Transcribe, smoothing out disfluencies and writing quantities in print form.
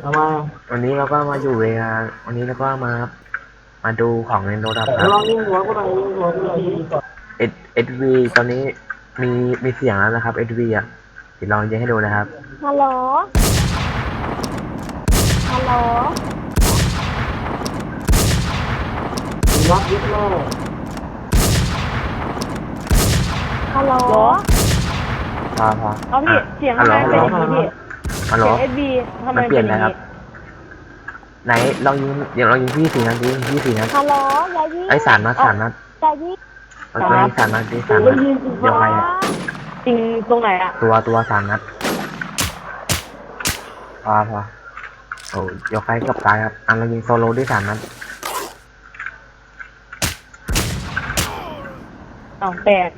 ทำไมวันนี้เราก็มาอยู่เวลาวันนี้เราก็มาดูของในโน้ตครับลองยิงหัวกูหน่อยยิงหัวกูหน่อยยิงก่อน SV ตอนนี้มีเสียงแล้วนะครับ SV อ่ะเดี๋ยวลองยิงให้ดูนะครับฮัลโหลฮัลโหลรับยึดแม่ฮัลโหลพอเอาพี่เสียงทำไมเป็นอย่างนี้พี่ฮัลโหล เสียง SB ทำไม มันเป เป็ ลี่ย น น อ นะ ย่าง ครับ นี้ไหนลองยิงเดี๋ยวลองยิงพี่4 นัดดิพี่4 นัดฮัลโหลอย่ายิงไอ้3 นัด3 นัดอย่ายิงมันก็มี3 นัดดิ3 นัดเดี๋ยวใครอ่ะ ยิงตรงไหนอะตัว3 นัดพอโอ้เดี๋ยวใครกับตายครับเรายิงโซโล่ด้วย3 นัดแตก